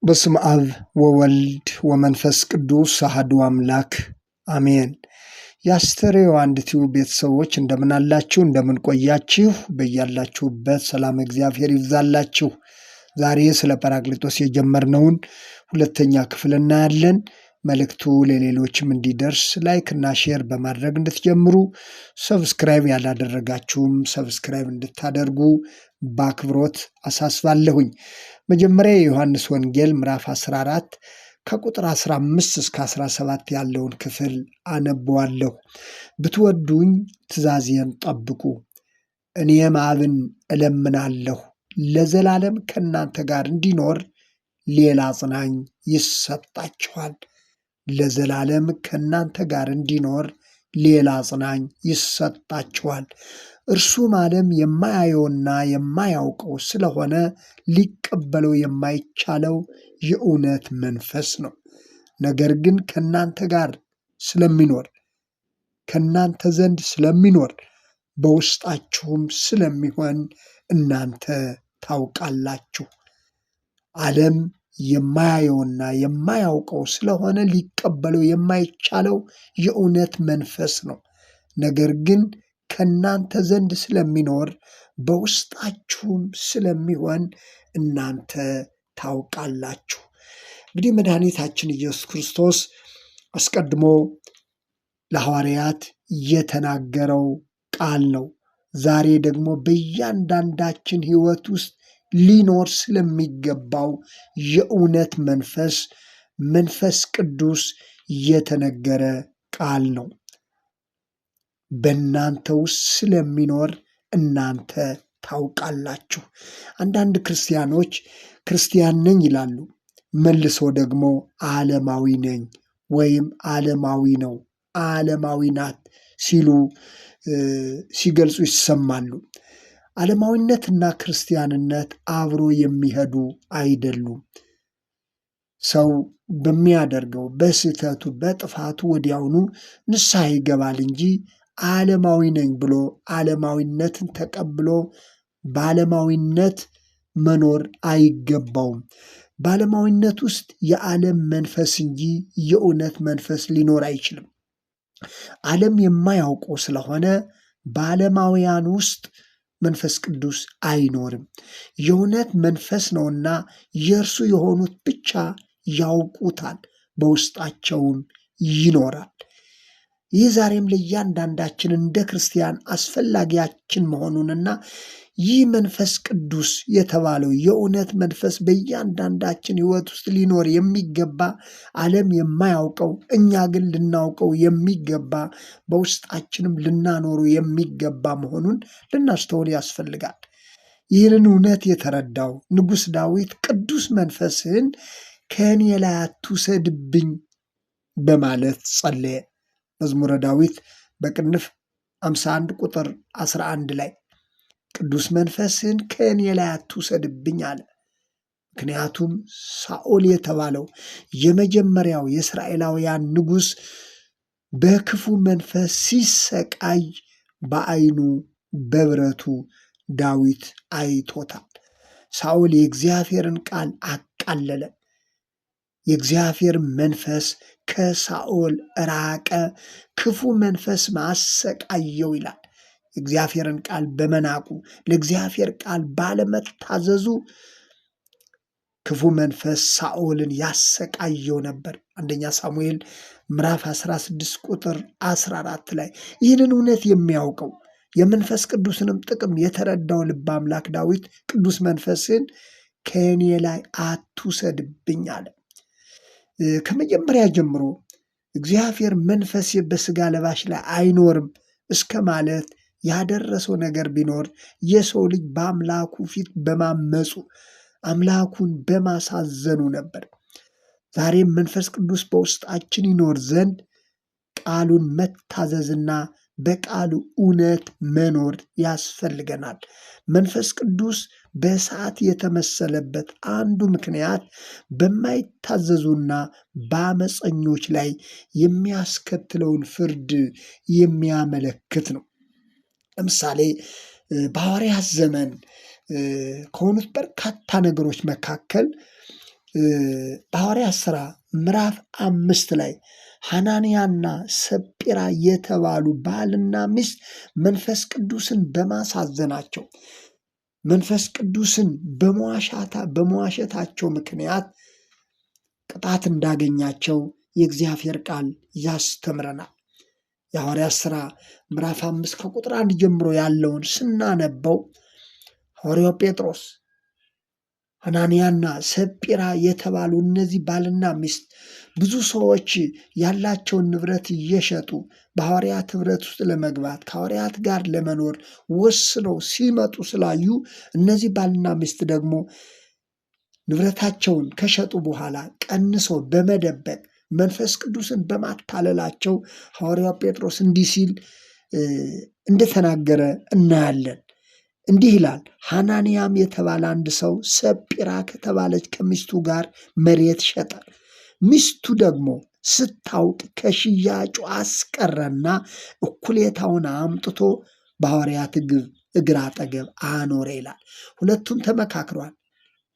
በስመ አብ ወወልድ ወመንፈስ ቅዱስ አሐዱ አምላክ አሜን። የአስተርእዮ አንድ ቲዩብ ቤተሰቦች እንደምን አላችሁ? እንደምን ቆያችሁ? በያላችሁበት ሰላም እግዚአብሔር ይብዛላችሁ። ዛሬ ስለ ጰራቅሊጦስ የጀመርነውን ሁለተኛ ክፍል እናያለን። መልእክቱ ለሌሎችም እንዲደርስ ላይክ እና ሼር በማድረግ እንድትጀምሩ፣ ሰብስክራይብ ያላደረጋችሁም ሰብስክራይብ እንድታደርጉ በአክብሮት አሳስባለሁኝ። መጀመሪያ የዮሐንስ ወንጌል ምዕራፍ 14 ከቁጥር 15 እስከ 17 ያለውን ክፍል አነበዋለሁ። ብትወዱኝ ትእዛዜን ጠብቁ፣ እኔም አብን እለምናለሁ ለዘላለም ከእናንተ ጋር እንዲኖር ሌላ አጽናኝ ይሰጣችኋል። ለዘላለም ከእናንተ ጋር እንዲኖር ሌላ አጽናኝ ይሰጣችኋል። እርሱም ዓለም የማያየውና የማያውቀው ስለሆነ ሊቀበለው የማይቻለው የእውነት መንፈስ ነው። ነገር ግን ከእናንተ ጋር ስለሚኖር ከእናንተ ዘንድ ስለሚኖር በውስጣችሁም ስለሚሆን እናንተ ታውቃላችሁ። ዓለም የማያየውና የማያውቀው ስለሆነ ሊቀበለው የማይቻለው የእውነት መንፈስ ነው። ነገር ግን ከእናንተ ዘንድ ስለሚኖር በውስጣችሁም ስለሚሆን እናንተ ታውቃላችሁ። እንግዲህ መድኃኒታችን ኢየሱስ ክርስቶስ አስቀድሞ ለሐዋርያት የተናገረው ቃል ነው። ዛሬ ደግሞ በእያንዳንዳችን ሕይወት ውስጥ ሊኖር ስለሚገባው የእውነት መንፈስ ቅዱስ የተነገረ ቃል ነው። በእናንተ ውስጥ ስለሚኖር እናንተ ታውቃላችሁ። አንዳንድ ክርስቲያኖች ክርስቲያን ነኝ ይላሉ፣ መልሶ ደግሞ ዓለማዊ ነኝ ወይም ዓለማዊ ነው፣ ዓለማዊ ናት ሲሉ ሲገልጹ ይሰማሉ። ዓለማዊነትና ክርስቲያንነት አብሮ የሚሄዱ አይደሉም። ሰው በሚያደርገው በስህተቱ በጥፋቱ ወዲያውኑ ንስሐ ይገባል እንጂ ዓለማዊ ነኝ ብሎ ዓለማዊነትን ተቀብሎ በዓለማዊነት መኖር አይገባውም። በዓለማዊነት ውስጥ የዓለም መንፈስ እንጂ የእውነት መንፈስ ሊኖር አይችልም። ዓለም የማያውቀው ስለሆነ በዓለማውያን ውስጥ መንፈስ ቅዱስ አይኖርም። የእውነት መንፈስ ነውና የእርሱ የሆኑት ብቻ ያውቁታል፣ በውስጣቸውም ይኖራል። ይህ ዛሬም ለእያንዳንዳችን እንደ ክርስቲያን አስፈላጊያችን መሆኑንና ይህ መንፈስ ቅዱስ የተባለው የእውነት መንፈስ በእያንዳንዳችን ሕይወት ውስጥ ሊኖር የሚገባ ዓለም የማያውቀው እኛ ግን ልናውቀው የሚገባ በውስጣችንም ልናኖሩ የሚገባ መሆኑን ልናስተውል ያስፈልጋል። ይህንን እውነት የተረዳው ንጉሥ ዳዊት ቅዱስ መንፈስህን ከእኔ ላይ አትውሰድብኝ በማለት ጸለየ። መዝሙረ ዳዊት በቅንፍ 51 ቁጥር 11 ላይ ቅዱስ መንፈስህን ከእኔ ላይ አትውሰድብኝ አለ። ምክንያቱም ሳኦል የተባለው የመጀመሪያው የእስራኤላውያን ንጉሥ በክፉ መንፈስ ሲሰቃይ በዓይኑ በብረቱ ዳዊት አይቶታል። ሳኦል የእግዚአብሔርን ቃል አቃለለ። የእግዚአብሔር መንፈስ ከሳኦል ራቀ፣ ክፉ መንፈስ ማሰቃየው ይላል። የእግዚአብሔርን ቃል በመናቁ ለእግዚአብሔር ቃል ባለመታዘዙ ክፉ መንፈስ ሳኦልን ያሰቃየው ነበር። አንደኛ ሳሙኤል ምዕራፍ 16 ቁጥር 14 ላይ ይህንን እውነት የሚያውቀው የመንፈስ ቅዱስንም ጥቅም የተረዳው ልበ አምላክ ዳዊት ቅዱስ መንፈስን ከእኔ ላይ አትውሰድብኝ አለ። ከመጀመሪያ ጀምሮ እግዚአብሔር መንፈስ በሥጋ ለባሽ ላይ አይኖርም እስከ ማለት ያደረሰው ነገር ቢኖር የሰው ልጅ በአምላኩ ፊት በማመፁ አምላኩን በማሳዘኑ ነበር። ዛሬም መንፈስ ቅዱስ በውስጣችን ይኖር ዘንድ ቃሉን መታዘዝና በቃሉ እውነት መኖር ያስፈልገናል። መንፈስ ቅዱስ በእሳት የተመሰለበት አንዱ ምክንያት በማይታዘዙና በአመፀኞች ላይ የሚያስከትለውን ፍርድ የሚያመለክት ነው። ለምሳሌ በሐዋርያት ዘመን ከሆኑት በርካታ ነገሮች መካከል በሐዋርያት ሥራ ምዕራፍ 5 ላይ ሐናንያና ሰጲራ የተባሉ ባልና ሚስት መንፈስ ቅዱስን በማሳዘናቸው መንፈስ ቅዱስን በመዋሸታቸው ምክንያት ቅጣት እንዳገኛቸው የእግዚአብሔር ቃል ያስተምረናል። የሐዋርያት ሥራ ምዕራፍ 5 ከቁጥር 1 ጀምሮ ያለውን ስናነበው ሐዋርያው ጴጥሮስ ሐናንያና ሰጲራ የተባሉ እነዚህ ባልና ሚስት ብዙ ሰዎች ያላቸውን ንብረት እየሸጡ በሐዋርያት ኅብረት ውስጥ ለመግባት ከሐዋርያት ጋር ለመኖር ወስነው ሲመጡ ስላዩ እነዚህ ባልና ሚስት ደግሞ ንብረታቸውን ከሸጡ በኋላ ቀንሰው በመደበቅ መንፈስ ቅዱስን በማታለላቸው ሐዋርያው ጴጥሮስ እንዲህ ሲል እንደተናገረ እናያለን። እንዲህ ይላል፣ ሐናንያም የተባለ አንድ ሰው ሰጲራ ከተባለች ከሚስቱ ጋር መሬት ሸጠ። ሚስቱ ደግሞ ስታውቅ ከሽያጩ አስቀረና እኩሌታውን አምጥቶ በሐዋርያት እግር አጠገብ አኖረ ይላል። ሁለቱም ተመካክሯል።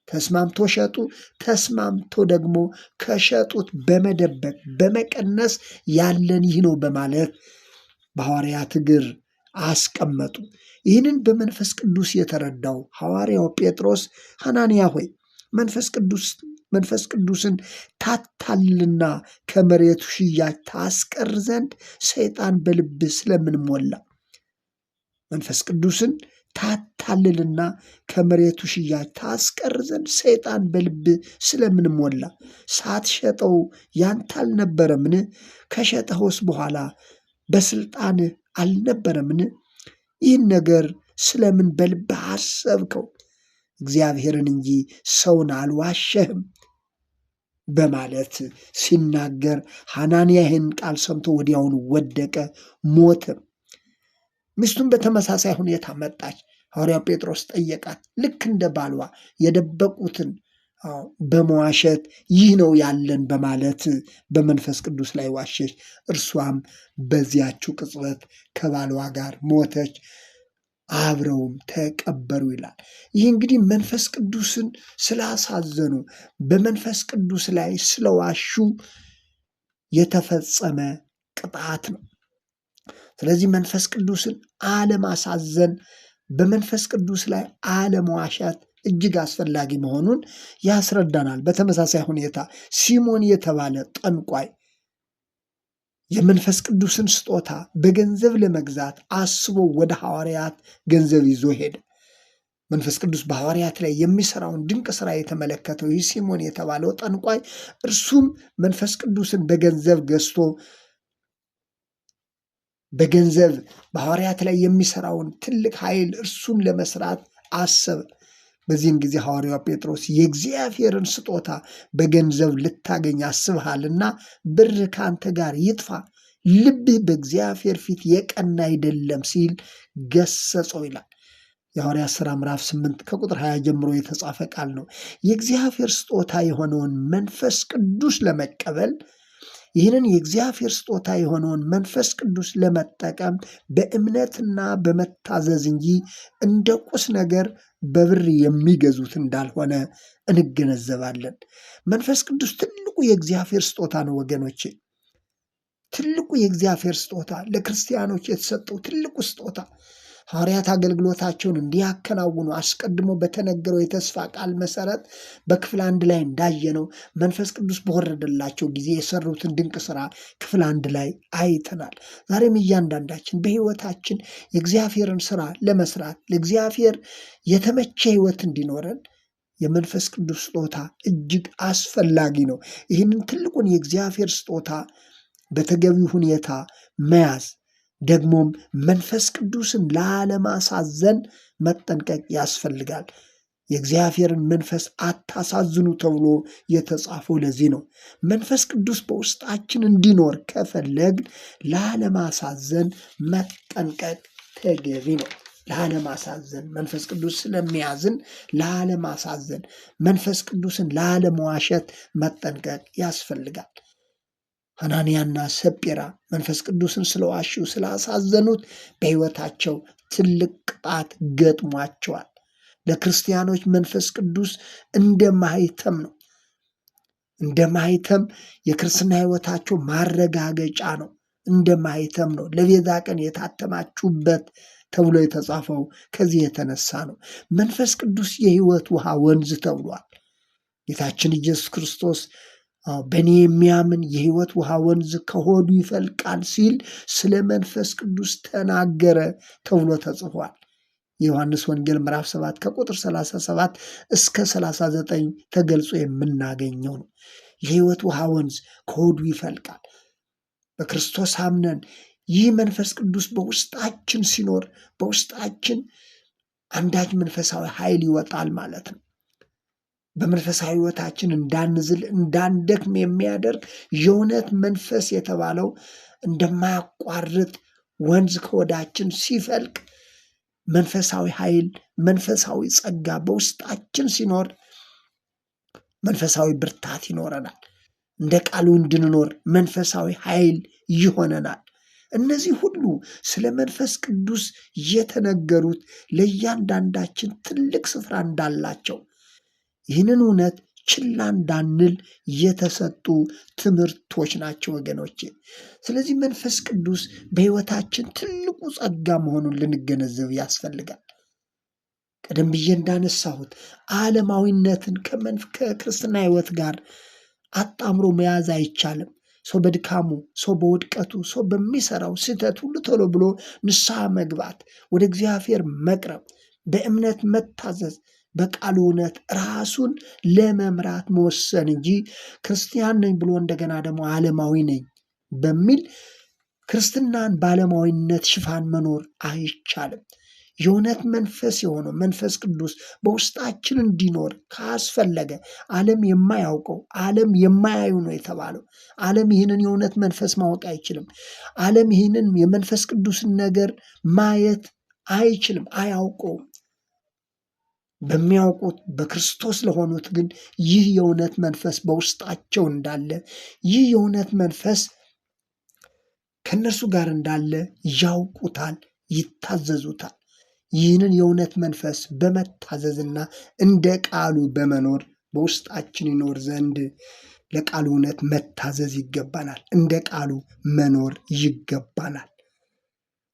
ተስማምቶ ሸጡ። ተስማምቶ ደግሞ ከሸጡት በመደበቅ በመቀነስ ያለን ይህ ነው በማለት በሐዋርያት እግር አስቀመጡ። ይህንን በመንፈስ ቅዱስ የተረዳው ሐዋርያው ጴጥሮስ ሐናንያ ሆይ መንፈስ ቅዱስን ታታልና ከመሬቱ ሽያጭ ታስቀር ዘንድ ሰይጣን በልብህ ስለምን ሞላ? መንፈስ ቅዱስን ታታልልና ከመሬቱ ሽያጭ ታስቀር ዘንድ ሰይጣን በልብህ ስለምን ሞላ? ሳትሸጠው ያንተ አልነበረምን? ከሸጠኸውስ በኋላ በስልጣንህ አልነበረምን? ይህን ነገር ስለምን በልብህ አሰብከው? እግዚአብሔርን እንጂ ሰውን አልዋሸህም በማለት ሲናገር ሐናንያ ይህን ቃል ሰምቶ ወዲያውኑ ወደቀ፣ ሞተ። ሚስቱን በተመሳሳይ ሁኔታ መጣች። ሐዋርያው ጴጥሮስ ጠየቃት። ልክ እንደ ባሏ የደበቁትን በመዋሸት ይህ ነው ያለን በማለት በመንፈስ ቅዱስ ላይ ዋሸች። እርሷም በዚያችው ቅጽበት ከባሏ ጋር ሞተች፣ አብረውም ተቀበሩ ይላል። ይህ እንግዲህ መንፈስ ቅዱስን ስላሳዘኑ በመንፈስ ቅዱስ ላይ ስለዋሹ የተፈጸመ ቅጣት ነው። ስለዚህ መንፈስ ቅዱስን አለማሳዘን፣ በመንፈስ ቅዱስ ላይ አለመዋሻት እጅግ አስፈላጊ መሆኑን ያስረዳናል። በተመሳሳይ ሁኔታ ሲሞን የተባለ ጠንቋይ የመንፈስ ቅዱስን ስጦታ በገንዘብ ለመግዛት አስቦ ወደ ሐዋርያት ገንዘብ ይዞ ሄደ። መንፈስ ቅዱስ በሐዋርያት ላይ የሚሰራውን ድንቅ ስራ የተመለከተው ይህ ሲሞን የተባለው ጠንቋይ እርሱም መንፈስ ቅዱስን በገንዘብ ገዝቶ በገንዘብ በሐዋርያት ላይ የሚሰራውን ትልቅ ኃይል እርሱም ለመስራት አሰበ። በዚህም ጊዜ ሐዋርያው ጴጥሮስ የእግዚአብሔርን ስጦታ በገንዘብ ልታገኝ አስበሃልና ብር ከአንተ ጋር ይጥፋ፣ ልብህ በእግዚአብሔር ፊት የቀና አይደለም ሲል ገሰጸው ይላል። የሐዋርያት ሥራ ምዕራፍ 8 ከቁጥር 20 ጀምሮ የተጻፈ ቃል ነው። የእግዚአብሔር ስጦታ የሆነውን መንፈስ ቅዱስ ለመቀበል ይህንን የእግዚአብሔር ስጦታ የሆነውን መንፈስ ቅዱስ ለመጠቀም በእምነትና በመታዘዝ እንጂ እንደ ቁስ ነገር በብር የሚገዙት እንዳልሆነ እንገነዘባለን። መንፈስ ቅዱስ ትልቁ የእግዚአብሔር ስጦታ ነው ወገኖቼ። ትልቁ የእግዚአብሔር ስጦታ፣ ለክርስቲያኖች የተሰጠው ትልቁ ስጦታ ሐዋርያት አገልግሎታቸውን እንዲያከናውኑ አስቀድሞ በተነገረው የተስፋ ቃል መሰረት በክፍል 1 ላይ እንዳየነው መንፈስ ቅዱስ በወረደላቸው ጊዜ የሰሩትን ድንቅ ስራ ክፍል 1 ላይ አይተናል። ዛሬም እያንዳንዳችን በሕይወታችን የእግዚአብሔርን ስራ ለመስራት ለእግዚአብሔር የተመቸ ሕይወት እንዲኖረን የመንፈስ ቅዱስ ስጦታ እጅግ አስፈላጊ ነው። ይህንን ትልቁን የእግዚአብሔር ስጦታ በተገቢው ሁኔታ መያዝ ደግሞም መንፈስ ቅዱስን ላለማሳዘን መጠንቀቅ ያስፈልጋል። የእግዚአብሔርን መንፈስ አታሳዝኑ ተብሎ የተጻፈው ለዚህ ነው። መንፈስ ቅዱስ በውስጣችን እንዲኖር ከፈለግን ላለማሳዘን መጠንቀቅ ተገቢ ነው። ላለማሳዘን መንፈስ ቅዱስ ስለሚያዝን ላለማሳዘን መንፈስ ቅዱስን ላለመዋሸት መጠንቀቅ ያስፈልጋል። ሐናንያና ሰጲራ መንፈስ ቅዱስን ስለዋሹ ስላሳዘኑት በሕይወታቸው ትልቅ ቅጣት ገጥሟቸዋል። ለክርስቲያኖች መንፈስ ቅዱስ እንደ ማኅተም ነው። እንደ ማኅተም የክርስትና ሕይወታቸው ማረጋገጫ ነው። እንደ ማኅተም ነው። ለቤዛ ቀን የታተማችሁበት ተብሎ የተጻፈው ከዚህ የተነሳ ነው። መንፈስ ቅዱስ የሕይወት ውሃ ወንዝ ተብሏል። ጌታችን ኢየሱስ ክርስቶስ በእኔ የሚያምን የሕይወት ውሃ ወንዝ ከሆዱ ይፈልቃል ሲል ስለ መንፈስ ቅዱስ ተናገረ ተብሎ ተጽፏል። የዮሐንስ ወንጌል ምዕራፍ 7 ከቁጥር 37 እስከ 39 ተገልጾ የምናገኘው ነው። የሕይወት ውሃ ወንዝ ከሆዱ ይፈልቃል። በክርስቶስ አምነን ይህ መንፈስ ቅዱስ በውስጣችን ሲኖር በውስጣችን አንዳች መንፈሳዊ ኃይል ይወጣል ማለት ነው። በመንፈሳዊ ሕይወታችን እንዳንዝል እንዳንደክም የሚያደርግ የእውነት መንፈስ የተባለው እንደማያቋርጥ ወንዝ ከሆዳችን ሲፈልቅ መንፈሳዊ ኃይል፣ መንፈሳዊ ጸጋ በውስጣችን ሲኖር መንፈሳዊ ብርታት ይኖረናል። እንደ ቃሉ እንድንኖር መንፈሳዊ ኃይል ይሆነናል። እነዚህ ሁሉ ስለ መንፈስ ቅዱስ የተነገሩት ለእያንዳንዳችን ትልቅ ስፍራ እንዳላቸው ይህንን እውነት ችላ እንዳንል የተሰጡ ትምህርቶች ናቸው ወገኖቼ። ስለዚህ መንፈስ ቅዱስ በሕይወታችን ትልቁ ጸጋ መሆኑን ልንገነዘብ ያስፈልጋል። ቀደም ብዬ እንዳነሳሁት ዓለማዊነትን ከክርስትና ሕይወት ጋር አጣምሮ መያዝ አይቻልም። ሰው በድካሙ፣ ሰው በውድቀቱ፣ ሰው በሚሰራው ስህተት ሁሉ ቶሎ ብሎ ንስሐ መግባት፣ ወደ እግዚአብሔር መቅረብ፣ በእምነት መታዘዝ፣ በቃሉ እውነት ራሱን ለመምራት መወሰን እንጂ ክርስቲያን ነኝ ብሎ እንደገና ደግሞ ዓለማዊ ነኝ በሚል ክርስትናን በዓለማዊነት ሽፋን መኖር አይቻልም። የእውነት መንፈስ የሆነው መንፈስ ቅዱስ በውስጣችን እንዲኖር ካስፈለገ ዓለም የማያውቀው ዓለም የማያዩ ነው የተባለው። ዓለም ይህንን የእውነት መንፈስ ማወቅ አይችልም። ዓለም ይህንን የመንፈስ ቅዱስን ነገር ማየት አይችልም፣ አያውቀውም። በሚያውቁት በክርስቶስ ለሆኑት ግን ይህ የእውነት መንፈስ በውስጣቸው እንዳለ፣ ይህ የእውነት መንፈስ ከእነርሱ ጋር እንዳለ ያውቁታል፣ ይታዘዙታል። ይህንን የእውነት መንፈስ በመታዘዝና እንደ ቃሉ በመኖር በውስጣችን ይኖር ዘንድ ለቃሉ እውነት መታዘዝ ይገባናል። እንደ ቃሉ መኖር ይገባናል።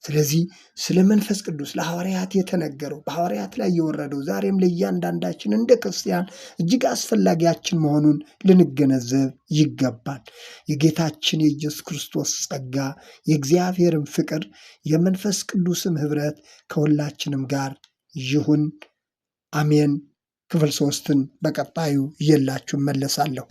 ስለዚህ ስለ መንፈስ ቅዱስ ለሐዋርያት የተነገረው በሐዋርያት ላይ የወረደው ዛሬም ለእያንዳንዳችን እንደ ክርስቲያን እጅግ አስፈላጊያችን መሆኑን ልንገነዘብ ይገባል። የጌታችን የኢየሱስ ክርስቶስ ጸጋ፣ የእግዚአብሔርም ፍቅር፣ የመንፈስ ቅዱስም ኅብረት ከሁላችንም ጋር ይሁን። አሜን። ክፍል 3ን በቀጣዩ እየላችሁ መለሳለሁ።